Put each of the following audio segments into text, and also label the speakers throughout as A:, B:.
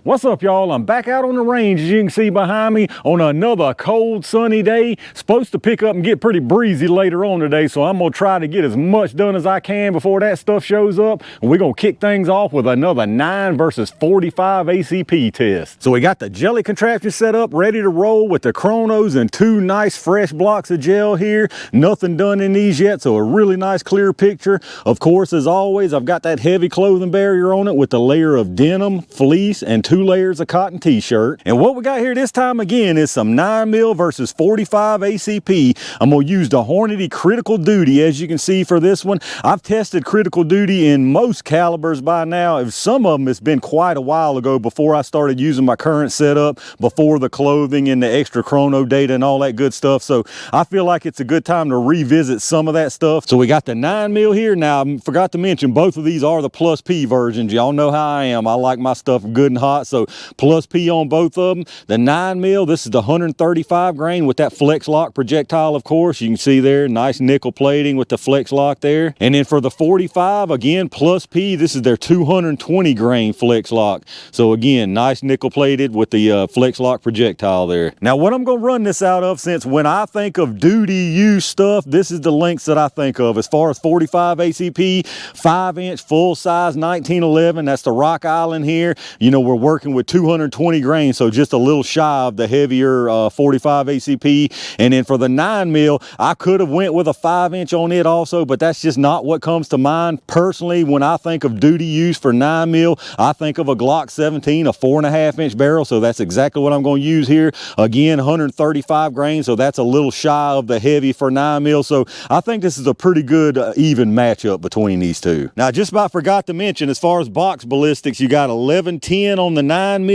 A: What's up, y'all? I'm back out on the range, as you can see behind me, on another cold, sunny day. Supposed to pick up and get pretty breezy later on today, so I'm gonna try to get as much done as I can before that stuff shows up. And we're gonna kick things off with another 9 versus 45 ACP test. So we got the jelly contraption set up, ready to roll with the chronos and 2 nice fresh blocks of gel here. Nothing done in these yet, so a really nice clear picture. Of course, as always, I've got that heavy clothing barrier on it with the layer of denim, fleece, and 2 layers of cotton t-shirt. And what we got here this time again is some 9mm versus 45 ACP. I'm gonna use the Hornady critical duty, as you can see for this one. I've tested critical duty in most calibers by now. Some of them it's been quite a while ago before I started using my current setup, before the clothing and the extra chrono data and all that good stuff. So I feel like it's a good time to revisit some of that stuff. So we got the 9mm here. Now I forgot to mention both of these are the plus P versions. Y'all know how I am. I like my stuff good and hot. So plus P on both of them. The 9mm, this is the 135 grain with that flex lock projectile, of course. You can see there, nice nickel plating with the flex lock there. And then for the 45, again, plus P, this is their 220 grain flex lock. So again, nice nickel plated with the flex lock projectile there. Now what I'm gonna run this out of, since when I think of duty use stuff, this is the lengths that I think of. As far as 45 ACP, 5-inch full size 1911, that's the Rock Island here. You know, we're working with 220 grain, so just a little shy of the heavier 45 ACP. And then for the 9mm, I could have went with a 5-inch on it also, but that's just not what comes to mind. Personally, when I think of duty use for 9mm, I think of a Glock 17, a 4.5-inch barrel, so that's exactly what I'm going to use here. Again, 135 grain, so that's a little shy of the heavy for 9mm, so I think this is a pretty good even matchup between these two. Now, I just about forgot to mention, as far as box ballistics, you got 1110 on the 9mm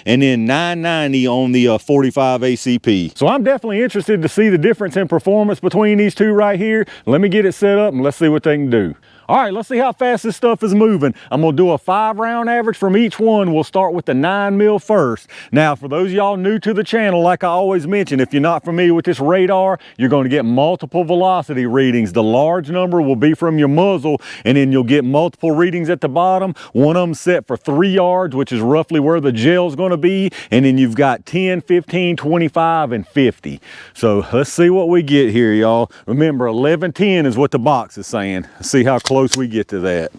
A: and then 990 on the 45 ACP. So I'm definitely interested to see the difference in performance between these two right here. Let me get it set up and let's see what they can do. All right, let's see how fast this stuff is moving. I'm gonna do a 5-round average from each one. We'll start with the 9mm first. Now, for those of y'all new to the channel, like I always mention, if you're not familiar with this radar, you're gonna get multiple velocity readings. The large number will be from your muzzle, and then you'll get multiple readings at the bottom. One of them set for 3 yards, which is roughly where the gel's gonna be, and then you've got 10, 15, 25, and 50. So let's see what we get here, y'all. Remember, 1110 is what the box is saying. Let's see how close we get to that.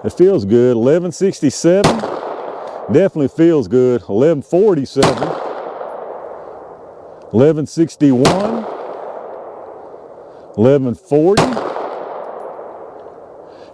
A: It feels good. 1167 definitely feels good. 1147, 1161, 1140,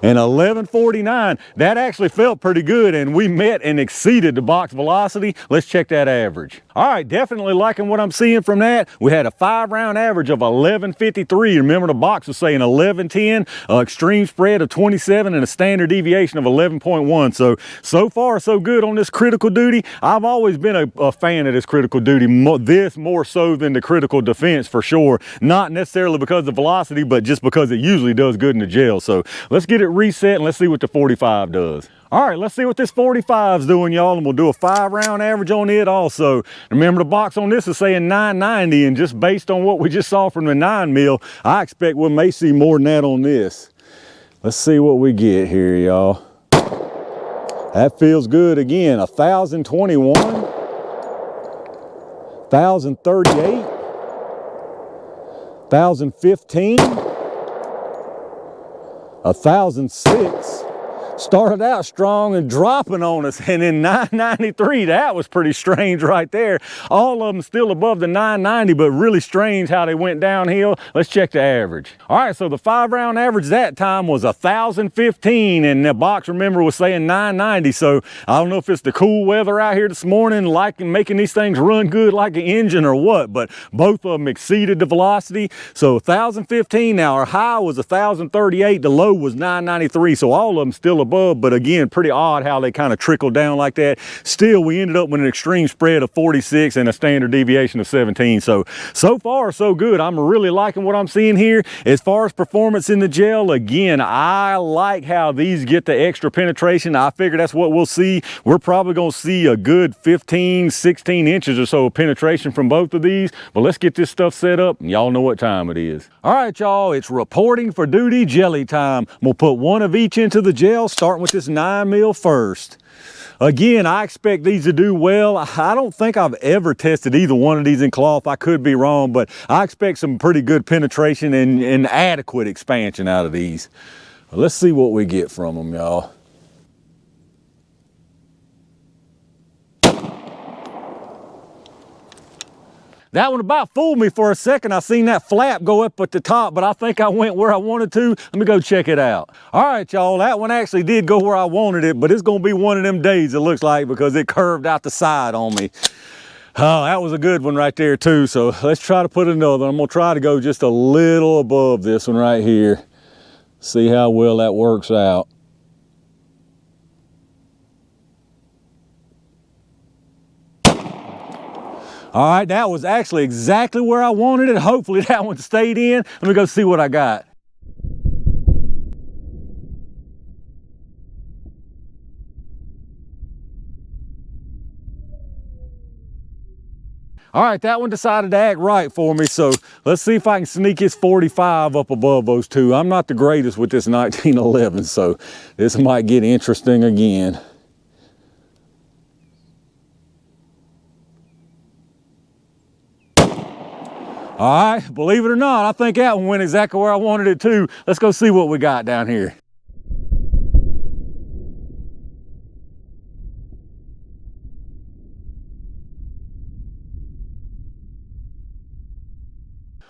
A: and 1149. That actually felt pretty good, and we met and exceeded the box velocity. Let's check that average. All right, definitely liking what I'm seeing from that. We had a 5-round average of 1153. Remember, the box was saying 1110, extreme spread of 27, and a standard deviation of 11.1. So far, so good on this critical duty. I've always been a fan of this critical duty, this more so than the critical defense for sure. Not necessarily because of the velocity, but just because it usually does good in the gel. So let's get it reset and let's see what the 45 does. All right, let's see what this 45 is doing, y'all, and we'll do a 5-round average on it also. Remember, the box on this is saying 990, and just based on what we just saw from the 9mm, I expect we may see more than that on this. Let's see what we get here, y'all. That feels good again. 1021, 1038, 1015, 1006. Started out strong and dropping on us, and then 993, that was pretty strange right there. All of them still above the 990, but really strange how they went downhill. Let's check the average. All right, so the 5-round average that time was 1015, and the box, remember, was saying 990. So I don't know if it's the cool weather out here this morning, making these things run good like an engine or what, but both of them exceeded the velocity. So 1015, now our high was 1038, the low was 993, so all of them still above, but again, pretty odd how they kind of trickled down like that. Still, we ended up with an extreme spread of 46 and a standard deviation of 17. So far, so good. I'm really liking what I'm seeing here. As far as performance in the gel, again, I like how these get the extra penetration. I figure that's what we'll see. We're probably going to see a good 15, 16 inches or so of penetration from both of these, but let's get this stuff set up, and y'all know what time it is. All right, y'all, it's reporting for duty jelly time. We'll put one of each into the gel starting with this 9mm first. Again, I expect these to do well. I don't think I've ever tested either one of these in cloth. I could be wrong, but I expect some pretty good penetration and adequate expansion out of these. Let's see what we get from them, y'all. That one about fooled me for a second. I seen that flap go up at the top, but I think I went where I wanted to. Let me go check it out. All right, y'all, that one actually did go where I wanted it, but it's gonna be one of them days, it looks like, because it curved out the side on me. Oh, that was a good one right there too. So let's try to put another. I'm gonna try to go just a little above this one right here. See how well that works out. All right, that was actually exactly where I wanted it. Hopefully that one stayed in. Let me go see what I got. All right, that one decided to act right for me, so let's see if I can sneak his 45 up above those two. I'm not the greatest with this 1911, so this might get interesting again. All right, believe it or not, I think that one went exactly where I wanted it to. Let's go see what we got down here.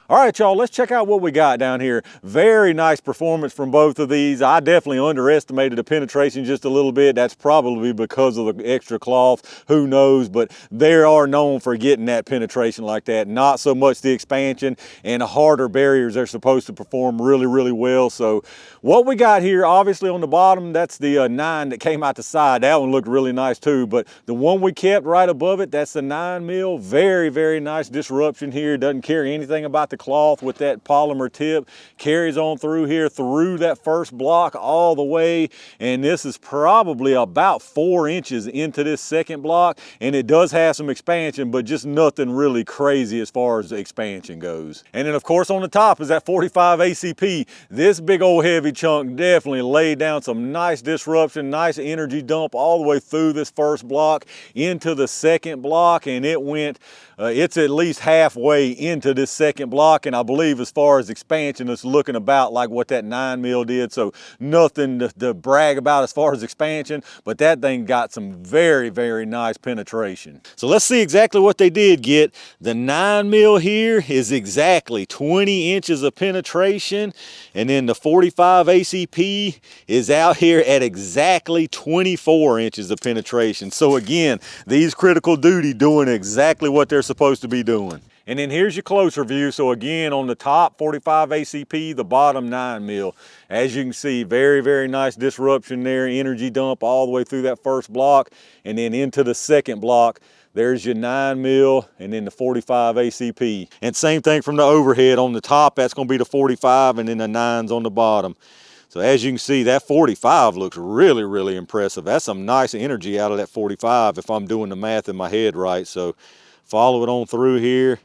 A: All right, y'all, let's check out what we got down here. Very nice performance from both of these. I definitely underestimated the penetration just a little bit. That's probably because of the extra cloth, who knows, but they are known for getting that penetration like that. Not so much the expansion and the harder barriers they're supposed to perform really, really well. So what we got here, obviously on the bottom, that's the 9 that came out the side. That one looked really nice too, but the one we kept right above it, that's the 9mm. Very, very nice disruption here. Doesn't carry anything about the cloth with that polymer tip. Carries on through here, through that first block all the way, and this is probably about 4 inches into this second block, and it does have some expansion, but just nothing really crazy as far as the expansion goes. And then of course on the top is that 45 ACP. This big old heavy chunk definitely laid down some nice disruption, nice energy dump all the way through this first block into the second block, and it went it's at least halfway into this second block, and I believe as far as expansion, it's looking about like what that 9mm did, so nothing to brag about as far as expansion, but that thing got some very, very nice penetration. So let's see exactly what they did get. The 9mm here is exactly 20 inches of penetration, and then the 45 ACP is out here at exactly 24 inches of penetration. So again, these critical duty doing exactly what they're supposed to be doing. And then here's your closer view. So again, on the top 45 ACP, the bottom 9mm. As you can see, very, very nice disruption there, energy dump all the way through that first block and then into the second block. There's your 9mm and then the 45 ACP. And same thing from the overhead. On the top, that's gonna be the 45 and then the 9s on the bottom. So as you can see, that 45 looks really, really impressive. That's some nice energy out of that 45 if I'm doing the math in my head right. So follow it on through here,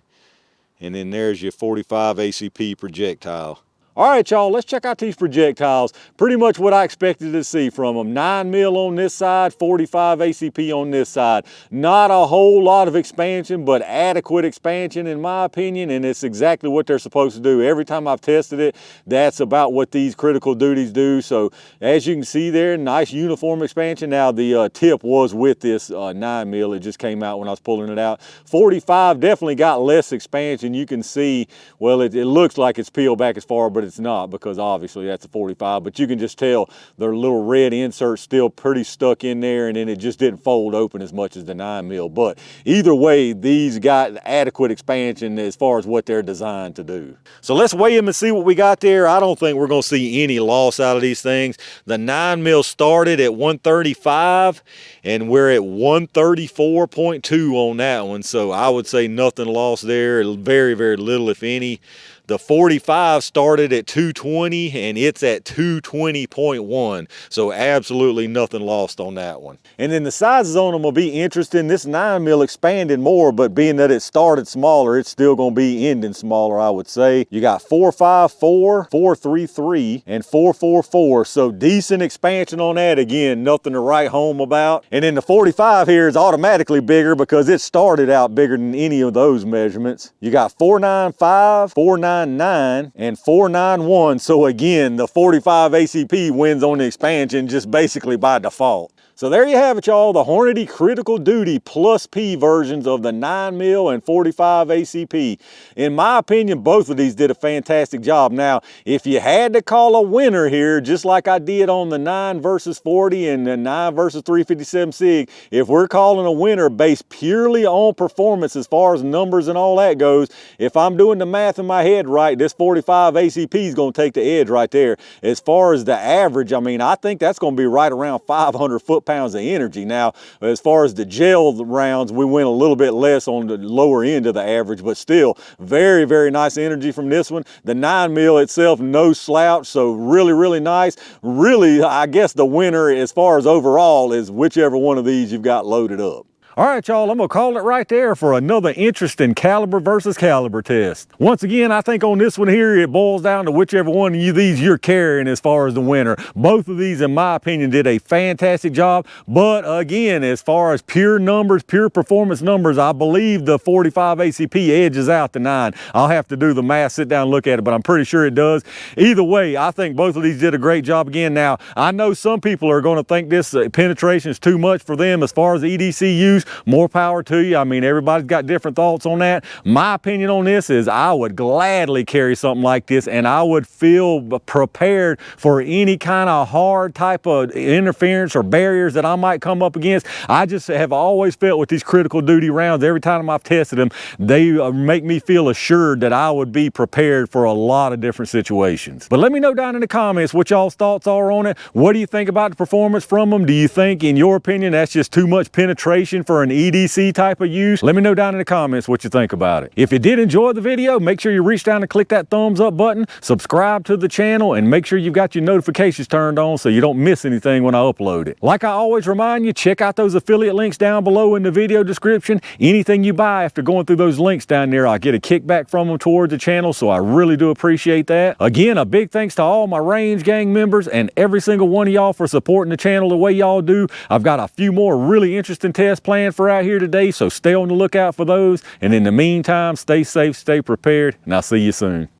A: and then there's your 45 ACP projectile. All right, y'all, let's check out these projectiles. Pretty much what I expected to see from them. 9mm on this side, 45 ACP on this side. Not a whole lot of expansion, but adequate expansion in my opinion, and it's exactly what they're supposed to do. Every time I've tested it, that's about what these critical duties do. So as you can see there, nice uniform expansion. Now the tip was with this 9mm. It just came out when I was pulling it out. 45 definitely got less expansion. You can see, well, it looks like it's peeled back as far, but it's not, because obviously that's a 45, but you can just tell their little red insert's still pretty stuck in there, and then it just didn't fold open as much as the 9mm. But either way, these got adequate expansion as far as what they're designed to do. So let's weigh them and see what we got there. I don't think we're going to see any loss out of these things. The 9mm started at 135 and we're at 134.2 on that one, so I would say nothing lost there. Very, very little if any. The 45 started at 220 and it's at 220.1. So absolutely nothing lost on that one. And then the sizes on them will be interesting. This 9mm expanded more, but being that it started smaller, it's still going to be ending smaller, I would say. You got 4.54, 4.33, and 4.44. So decent expansion on that. Again, nothing to write home about. And then the 45 here is automatically bigger because it started out bigger than any of those measurements. You got 4.95, 4.99, and 4.91. So again, the 45 ACP wins on the expansion just basically by default. So there you have it, y'all, the Hornady Critical Duty Plus P versions of the 9mm and 45 ACP. In my opinion, both of these did a fantastic job. Now, if you had to call a winner here, just like I did on the 9 versus 40 and the 9 versus 357 SIG, if we're calling a winner based purely on performance as far as numbers and all that goes, if I'm doing the math in my head right, this 45 ACP is going to take the edge right there. As far as the average, I mean, I think that's going to be right around 500 foot-pounds of energy. Now, as far as the gel rounds, we went a little bit less on the lower end of the average, but still very, very nice energy from this one. The 9mm itself, no slouch, so really, really nice. Really, I guess the winner as far as overall is whichever one of these you've got loaded up. All right, y'all, I'm gonna call it right there for another interesting caliber versus caliber test. Once again, I think on this one here, it boils down to whichever one of these you're carrying as far as the winner. Both of these, in my opinion, did a fantastic job. But again, as far as pure numbers, pure performance numbers, I believe the 45 ACP edges out the 9. I'll have to do the math, sit down and look at it, but I'm pretty sure it does. Either way, I think both of these did a great job again. Now, I know some people are gonna think this penetration is too much for them as far as EDC use. More power to you. I mean, everybody's got different thoughts on that. My opinion on this is I would gladly carry something like this, and I would feel prepared for any kind of hard type of interference or barriers that I might come up against. I just have always felt with these critical duty rounds, every time I've tested them, they make me feel assured that I would be prepared for a lot of different situations. But let me know down in the comments what y'all's thoughts are on it. What do you think about the performance from them? Do you think, in your opinion, that's just too much penetration for an EDC type of use? Let me know down in the comments what you think about it. If you did enjoy the video, make sure you reach down and click that thumbs up button, subscribe to the channel, and make sure you've got your notifications turned on so you don't miss anything when I upload it. Like I always remind you, check out those affiliate links down below in the video description. Anything you buy after going through those links down there, I get a kickback from them towards the channel, so I really do appreciate that. Again, a big thanks to all my Range Gang members and every single one of y'all for supporting the channel the way y'all do. I've got a few more really interesting tests planned for out here today, so stay on the lookout for those. And in the meantime, stay safe, stay prepared, and I'll see you soon.